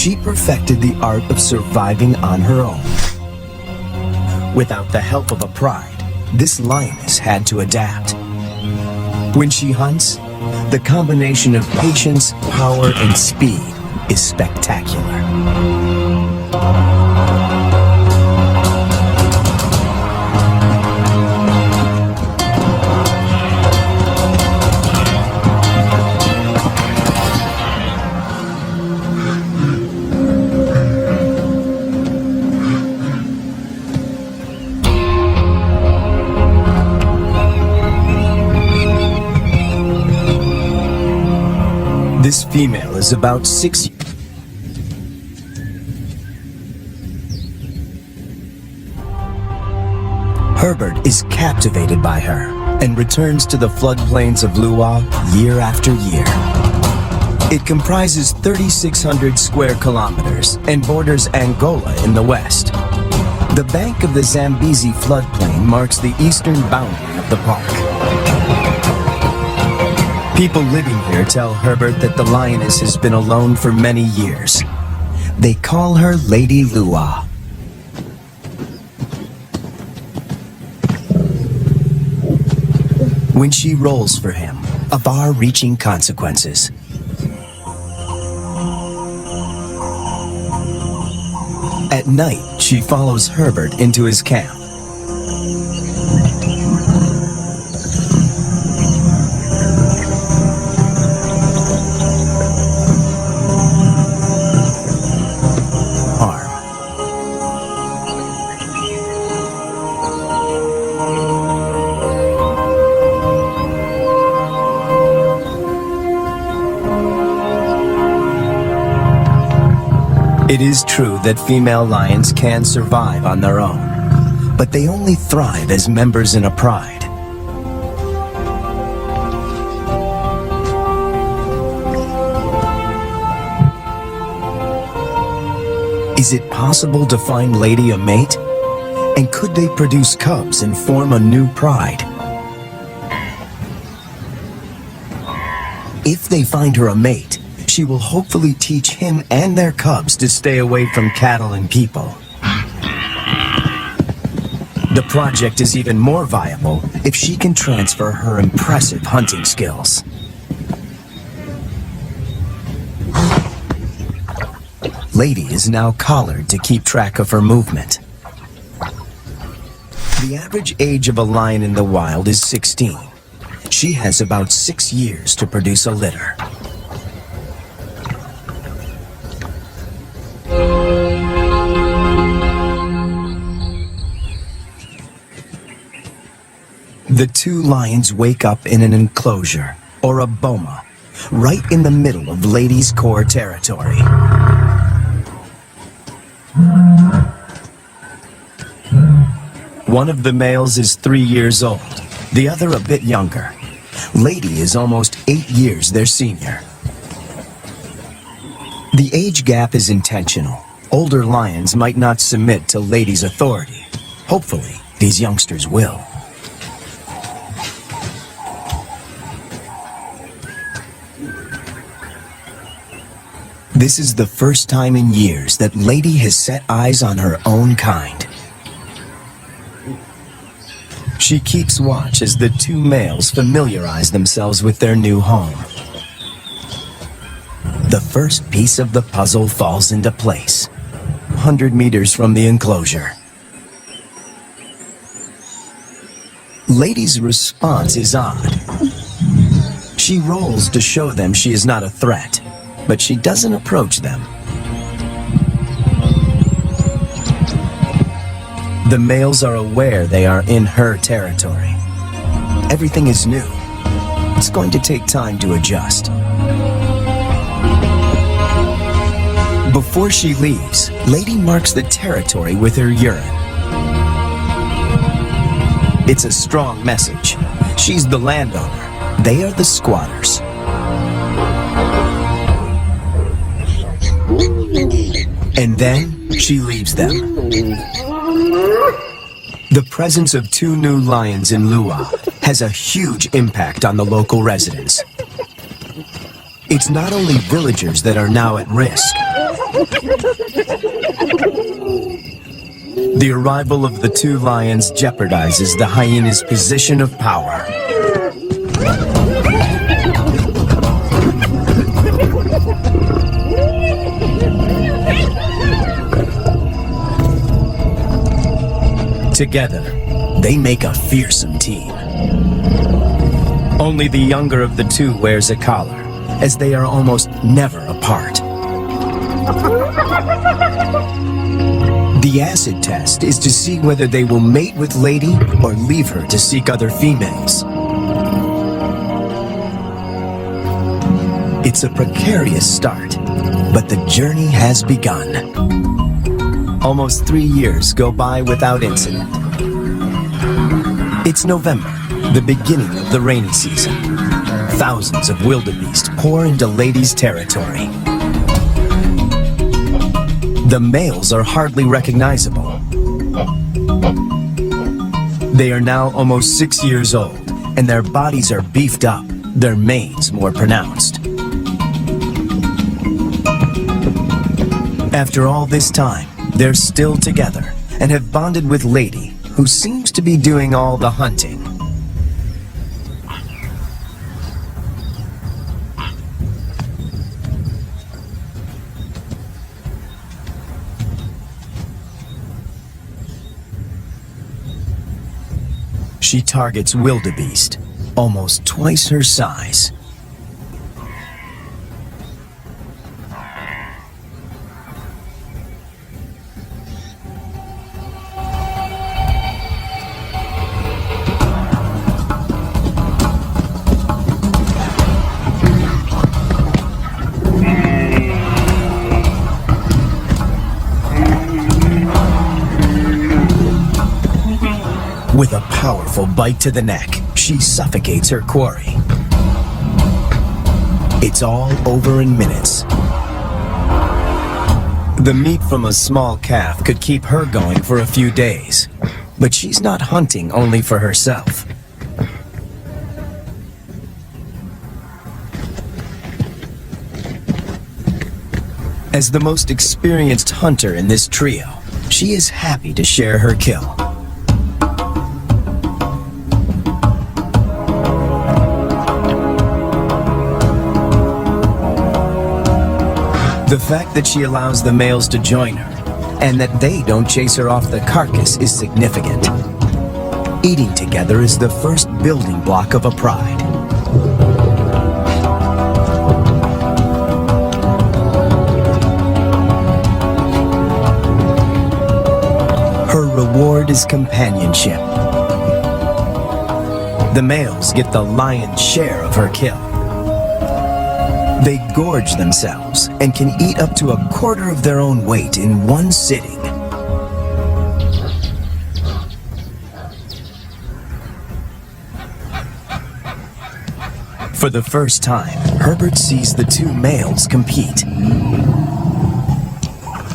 she perfected the art of surviving on her own. Without the help of a pride, this lioness had to adapt. When she hunts, the combination of patience, power, and speed is spectacular. This female is about 6 years. Herbert is captivated by her and returns to the floodplains of Luwa year after year. It comprises 3,600 square kilometers and borders Angola in the west. The bank of the Zambezi floodplain marks the eastern boundary of the park. People living here tell Herbert that the lioness has been alone for many years. They call her Lady Luwa. When she rolls for him, a far-reaching consequences. At night, she follows Herbert into his camp. It is true that female lions can survive on their own, but they only thrive as members in a pride. Is it possible to find Lady a mate? And could they produce cubs and form a new pride? If they find her a mate, she will hopefully teach him and their cubs to stay away from cattle and people. The project is even more viable if she can transfer her impressive hunting skills. Lady is now collared to keep track of her movement. The average age of a lion in the wild is 16. She has about 6 years to produce a litter. The two lions wake up in an enclosure, or a boma, right in the middle of Lady's core territory. One of the males is 3 years old, the other a bit younger. Lady is almost 8 years their senior. The age gap is intentional. Older lions might not submit to Lady's authority. Hopefully, these youngsters will. This is the first time in years that Lady has set eyes on her own kind. She keeps watch as the two males familiarize themselves with their new home. The first piece of the puzzle falls into place, 100 meters from the enclosure. Lady's response is odd. She rolls to show them she is not a threat, but she doesn't approach them. The males are aware they are in her territory. Everything is new. It's going to take time to adjust. Before she leaves, Lady marks the territory with her urine. It's a strong message. She's the landowner. They are the squatters. And then she leaves them. The presence of two new lions in Luwa has a huge impact on the local residents. It's not only villagers that are now at risk. The arrival of the two lions jeopardizes the hyena's position of power. Together, they make a fearsome team. Only the younger of the two wears a collar, as they are almost never apart. The acid test is to see whether they will mate with Lady or leave her to seek other females. It's a precarious start, but the journey has begun. Almost 3 years go by without incident. It's November, the beginning of the rainy season. Thousands of wildebeest pour into Lady's territory. The males are hardly recognizable. They are now almost 6 years old, and their bodies are beefed up, their manes more pronounced. After all this time, they're still together and have bonded with Lady, who seems to be doing all the hunting. She targets wildebeest, almost twice her size. With a powerful bite to the neck, she suffocates her quarry. It's all over in minutes. The meat from a small calf could keep her going for a few days, but she's not hunting only for herself. As the most experienced hunter in this trio, she is happy to share her kill. The fact that she allows the males to join her, and that they don't chase her off the carcass, is significant. Eating together is the first building block of a pride. Her reward is companionship. The males get the lion's share of her kill. They gorge themselves and can eat up to a quarter of their own weight in one sitting. For the first time, Herbert sees the two males compete.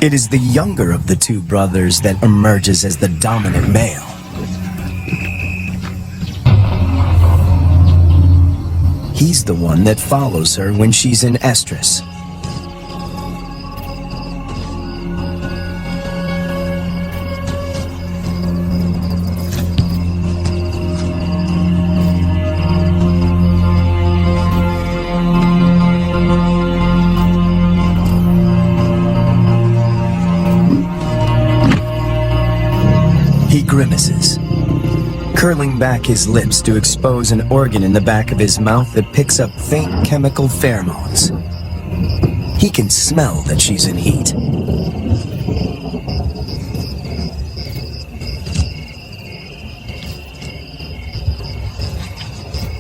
It is the younger of the two brothers that emerges as the dominant male. He's the one that follows her when she's in estrus. He grimaces, curling back his lips to expose an organ in the back of his mouth that picks up faint chemical pheromones. He can smell that she's in heat.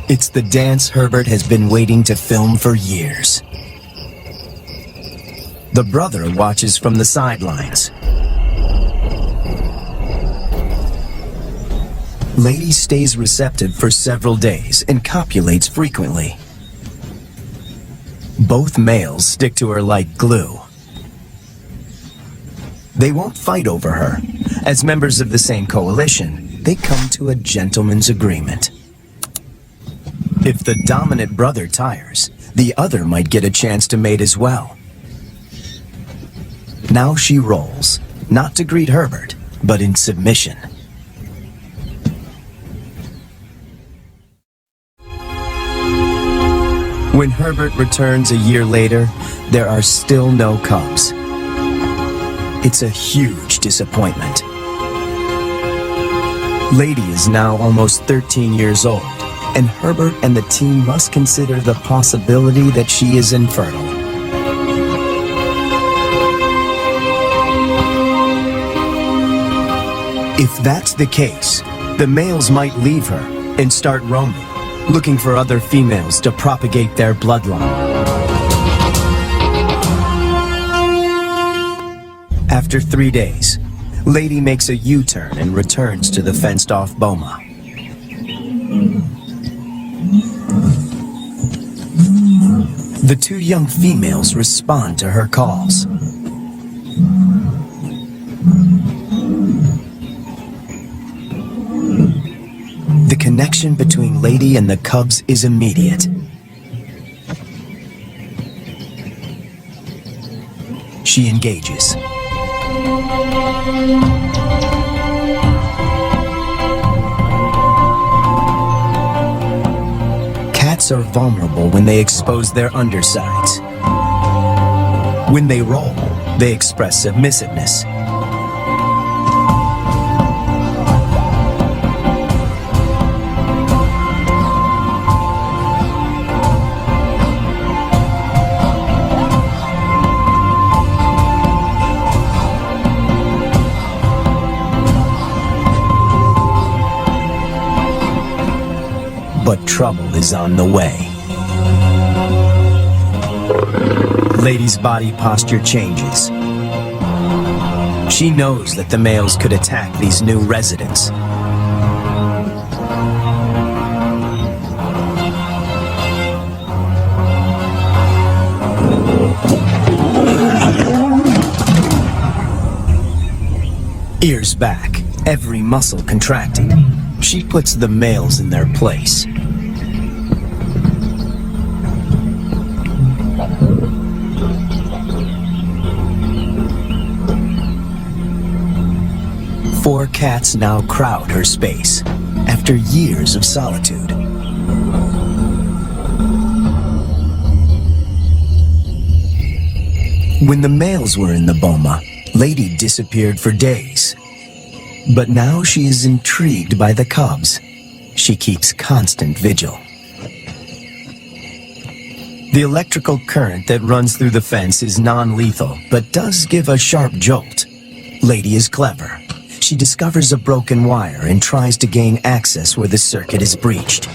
It's the dance Herbert has been waiting to film for years. The brother watches from the sidelines. Lady stays receptive for several days and copulates frequently. Both males stick to her like glue. They won't fight over her. As members of the same coalition, they come to a gentleman's agreement. If the dominant brother tires, the other might get a chance to mate as well. Now she rolls, not to greet Herbert, but in submission. When Herbert returns a year later, there are still no cubs. It's a huge disappointment. Lady is now almost 13 years old, and Herbert and the team must consider the possibility that she is infertile. If that's the case, the males might leave her and start roaming, looking for other females to propagate their bloodline. After 3 days, Lady makes a U-turn and returns to the fenced-off boma. The 2 young females respond to her calls. The connection between Lady and the cubs is immediate. She engages. Cats are vulnerable when they expose their undersides. When they roll, they express submissiveness. But trouble is on the way. Lady's body posture changes. She knows that the males could attack these new residents. Ears back, every muscle contracting. She puts the males in their place. Four cats now crowd her space, after years of solitude. When the males were in the boma, Lady disappeared for days. But now she is intrigued by the cubs. She keeps constant vigil. The electrical current that runs through the fence is non-lethal, but does give a sharp jolt. Lady is clever. She discovers a broken wire and tries to gain access where the circuit is breached.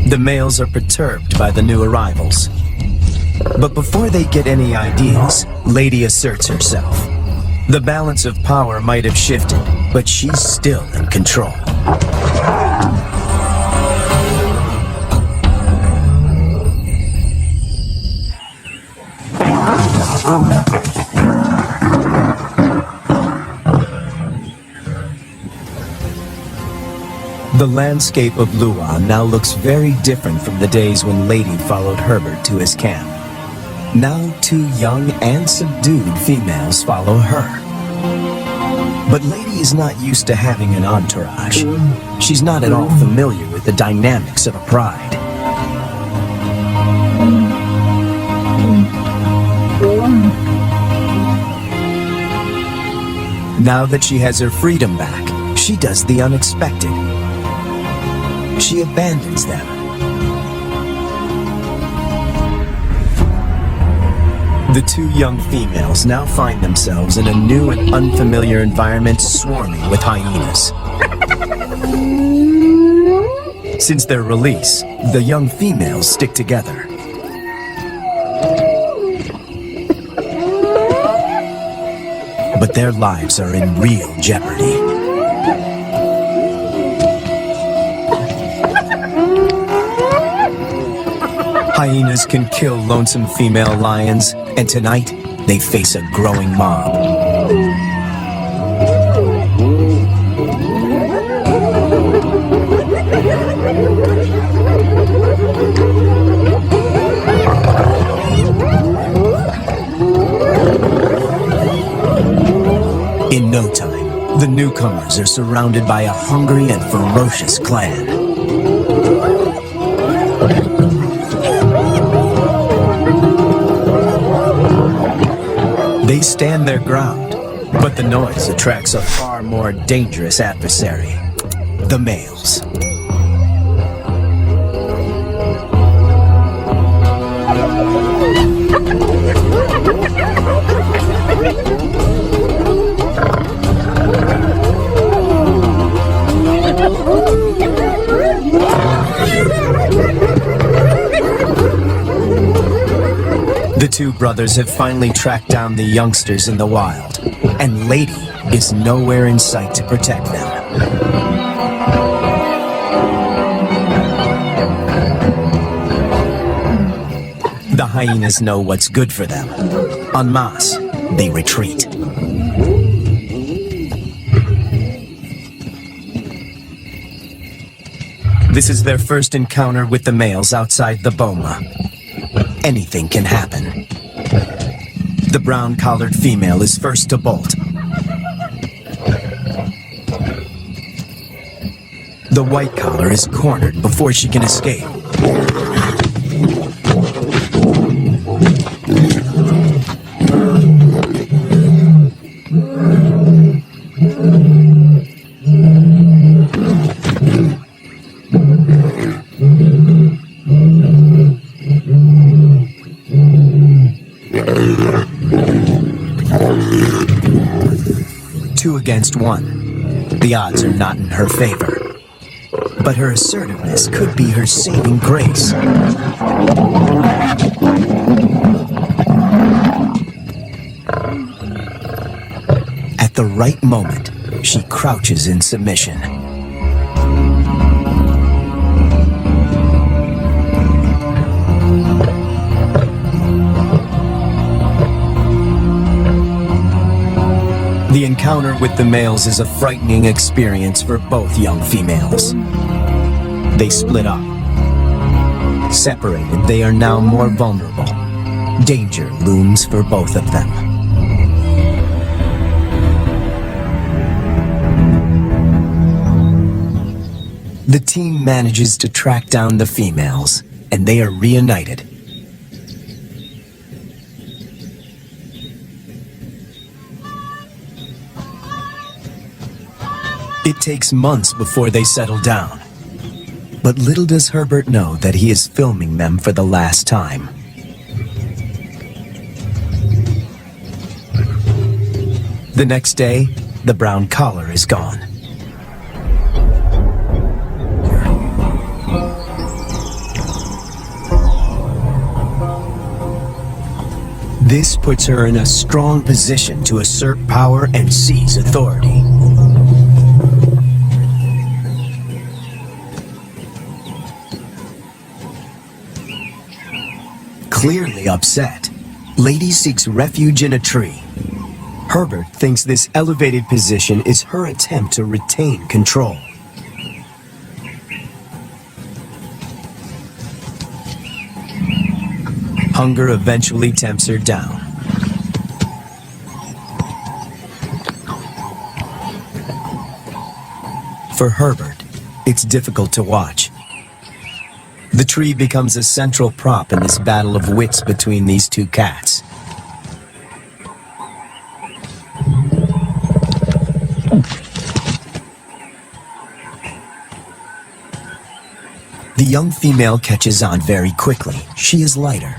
The males are perturbed by the new arrivals. But before they get any ideas, Lady asserts herself. The balance of power might have shifted, but she's still in control. The landscape of Lua now looks very different from the days when Lady followed Herbert to his camp. Now 2 young and subdued females follow her. But Lady is not used to having an entourage. She's not at all familiar with the dynamics of a pride. Now that she has her freedom back, she does the unexpected. She abandons them. The 2 young females now find themselves in a new and unfamiliar environment swarming with hyenas. Since their release, the young females stick together. But their lives are in real jeopardy. Hyenas can kill lonesome female lions, and tonight, they face a growing mob. The newcomers are surrounded by a hungry and ferocious clan. They stand their ground, but the noise attracts a far more dangerous adversary, the males. The two brothers have finally tracked down the youngsters in the wild, and Lady is nowhere in sight to protect them. The hyenas know what's good for them. En masse, they retreat. This is their first encounter with the males outside the boma. Anything can happen. The brown-collared female is first to bolt. The white collar is cornered before she can escape. Two against one. The odds are not in her favor. But her assertiveness could be her saving grace. At the right moment, she crouches in submission. The encounter with the males is a frightening experience for both young females. They split up. Separated, they are now more vulnerable. Danger looms for both of them. The team manages to track down the females, and they are reunited. It takes months before they settle down. But little does Herbert know that he is filming them for the last time. The next day, the brown collar is gone. This puts her in a strong position to assert power and seize authority. Clearly upset, Lady seeks refuge in a tree. Herbert thinks this elevated position is her attempt to retain control. Hunger eventually tempts her down. For Herbert, it's difficult to watch. The tree becomes a central prop in this battle of wits between these two cats. The young female catches on very quickly. She is lighter.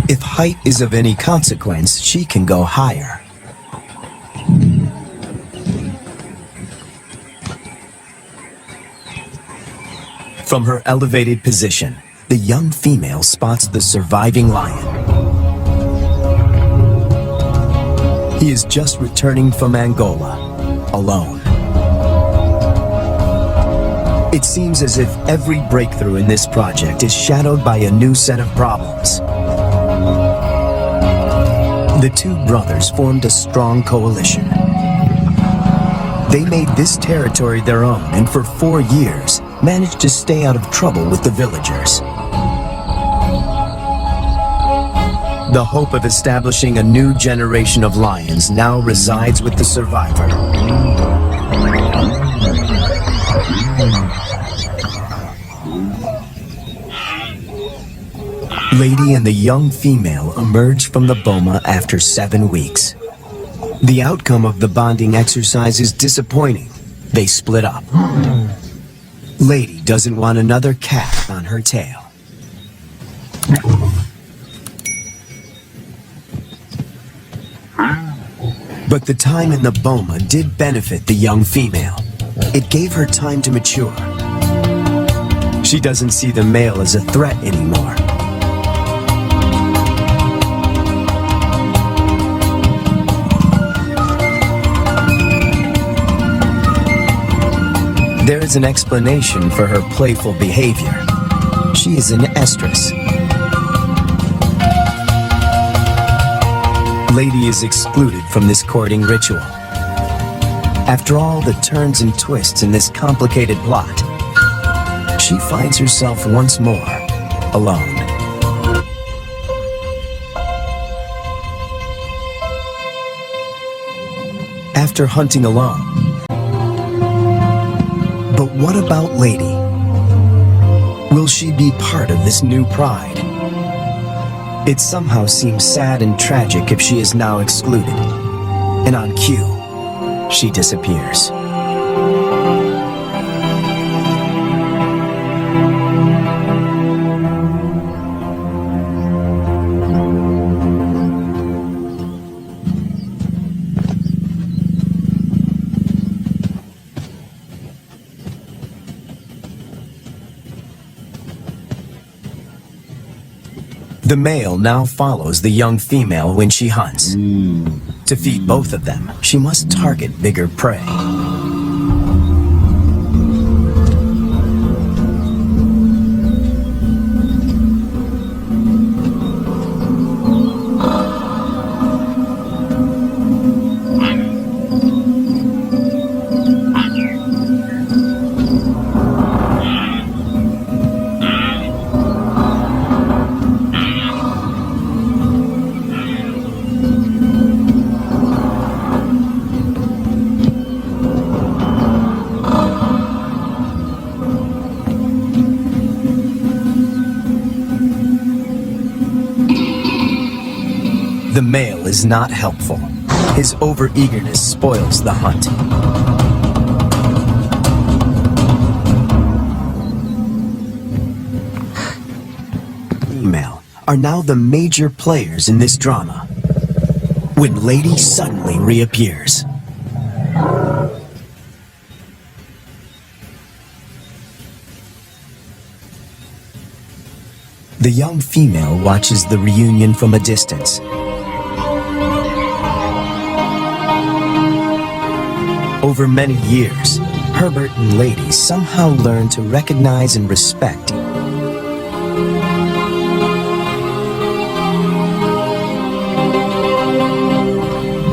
If height is of any consequence, she can go higher. From her elevated position, the young female spots the surviving lion. He is just returning from Angola, alone. It seems as if every breakthrough in this project is shadowed by a new set of problems. The two brothers formed a strong coalition. They made this territory their own and for 4 years managed to stay out of trouble with the villagers. The hope of establishing a new generation of lions now resides with the survivor. Lady and the young female emerge from the boma after 7 weeks. The outcome of the bonding exercise is disappointing. They split up. Lady doesn't want another cat on her tail. But the time in the boma did benefit the young female. It gave her time to mature. She doesn't see the male as a threat anymore. There is an explanation for her playful behavior. She is an estrus. Lady is excluded from this courting ritual. After all the turns and twists in this complicated plot, she finds herself once more alone. After hunting alone. But what about Lady? Will she be part of this new pride? It somehow seems sad and tragic if she is now excluded. And on cue, she disappears. The male now follows the young female when she hunts. To feed both of them, she must target bigger prey. The male is not helpful. His overeagerness spoils the hunt. Female are now the major players in this drama. When Lady suddenly reappears. The young female watches the reunion from a distance. Over many years, Herbert and Lady somehow learned to recognize and respect.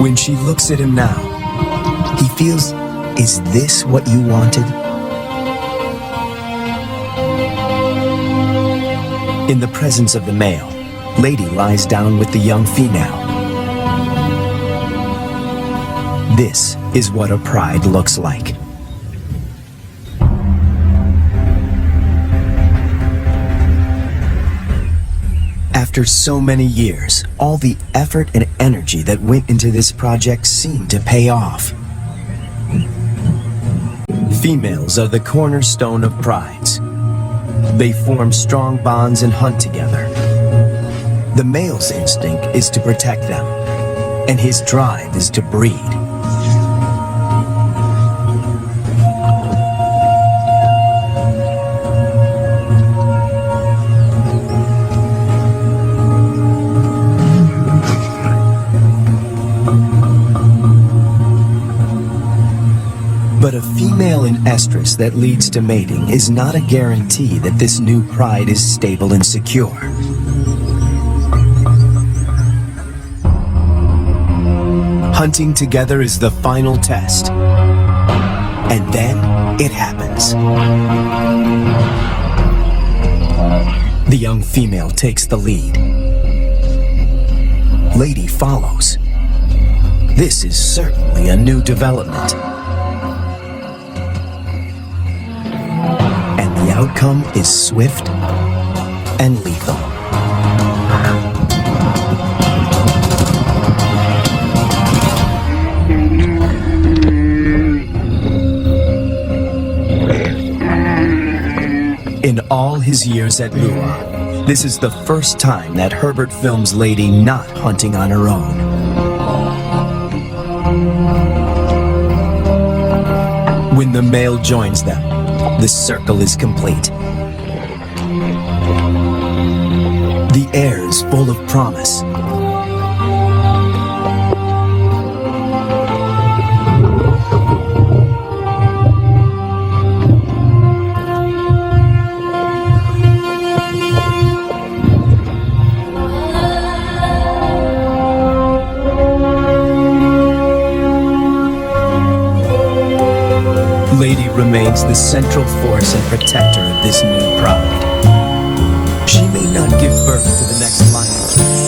When she looks at him now, he feels, is this what you wanted? In the presence of the male, Lady lies down with the young female. This is what a pride looks like. After so many years, all the effort and energy that went into this project seemed to pay off. Females are the cornerstone of prides. They form strong bonds and hunt together. The male's instinct is to protect them, and his drive is to breed. But a female in estrus that leads to mating is not a guarantee that this new pride is stable and secure. Hunting together is the final test. And then it happens. The young female takes the lead. Lady follows. This is certainly a new development. And the outcome is swift and lethal. In all his years at Lua, this is the first time that Herbert films Lady not hunting on her own. When the male joins them, the circle is complete. The air is full of promise. Lady remains the central force and protector of this new pride. She may not give birth to the next lion,